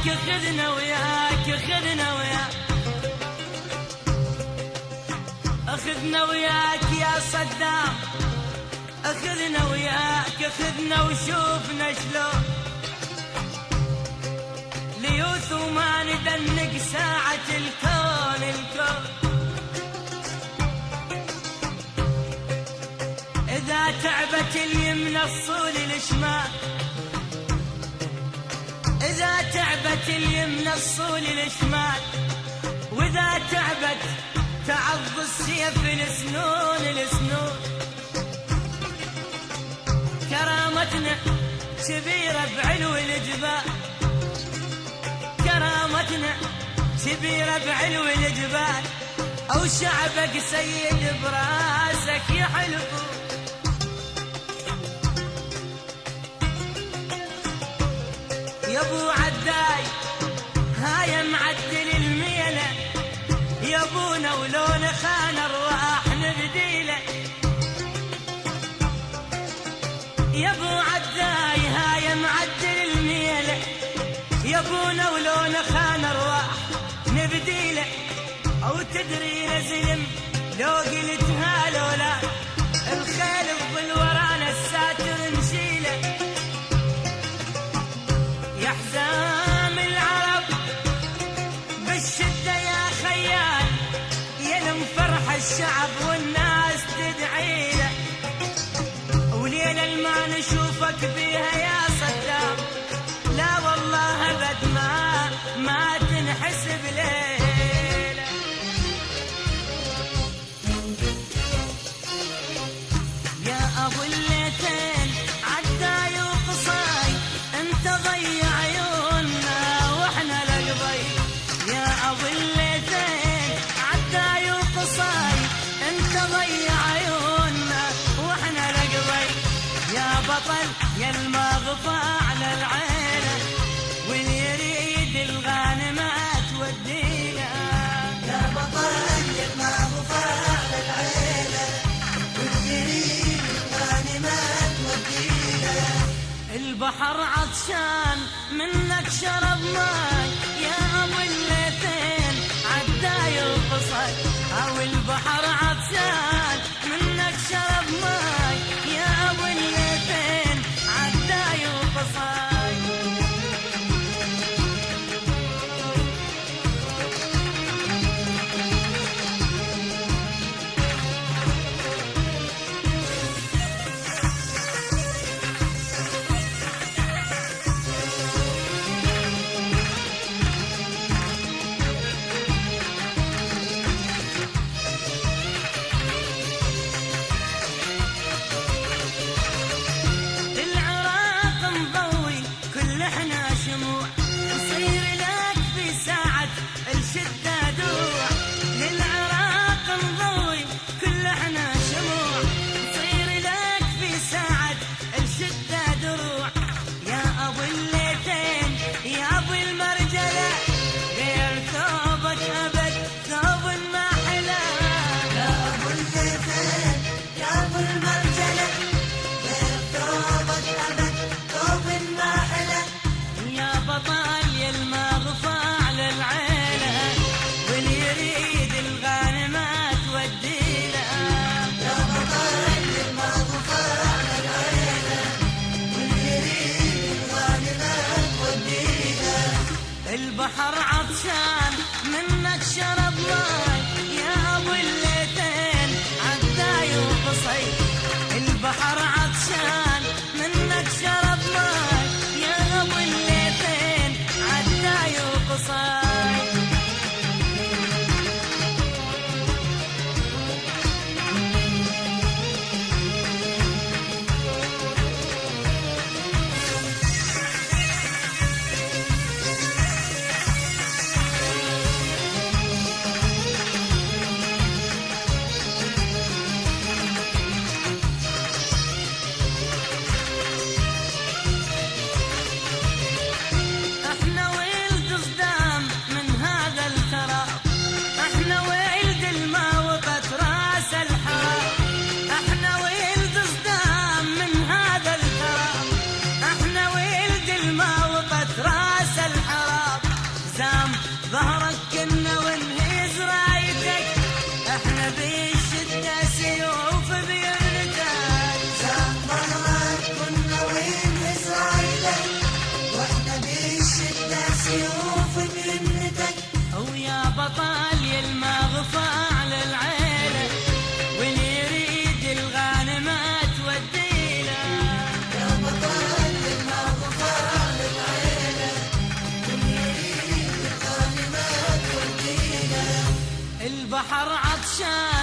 خذنا وياك خذنا وياك أخذنا وياك يا صدام، أخذنا وياك أخذنا وشوفنا شلون ليوث وما ندنق ساعة الكون الكون. إذا تعبت اليمنى الصول الشمال، إذا تعبت اليمنى الصول الشمال، وإذا تعبت تعض السيف السنون السنون. كرامتنا كبيرة بعلو الجبال، كرامتنا كبيرة بعلو الجبال، أو شعبك سيد براسك يحلفون. يا ابو عداي هاي معدل الميلة، يا ابونا ولو نخان ارواح نبديله. يا ابو عداي هاي معدل الميلة، يا ابونا ولو نخان ارواح نبديله. او تدري نزلم لو قلتها لولا الخيل الظل ورانا الساتر نشيله. يا حزام العرب بالشدة يا خيال، يلم فرح الشعب والناس تدعي له. وليلة ما نشوفك بيها يا صدام، لا والله أبد ما تنحسب ليلة. يا أبو الليتين عداي وقصاي، انت ضيع عيوننا واحنا لقضي. يا ابو الليتين عداي وقصاي، انت ضيع عيوننا واحنا لقضي. يا بطل يا المغفى على العينه، واللي يريد الغانمات ودينا. يا بطل يا المغفى على العينه، واللي يريد الغانمات ودينا. البحر عطشان منك شرب ماي، يا ابو الليتين عداي وقصاي. او البحر عطشان منك شرب ماي، يا ابو الليتين عداي وقصاي. البحر عطشان منك شرب ماي، يا ابو الليتين عداي وقصي. البحر عطشان منك شرب ماي، يا ابو الليتين عداي وقصي. ضيوف بيمنتك ويا بطل المغفى للعيلة واللي يريد الغانمة توديله يا بطل المغفى للعيلة واللي يريد الغانمة توديله البحر عطشان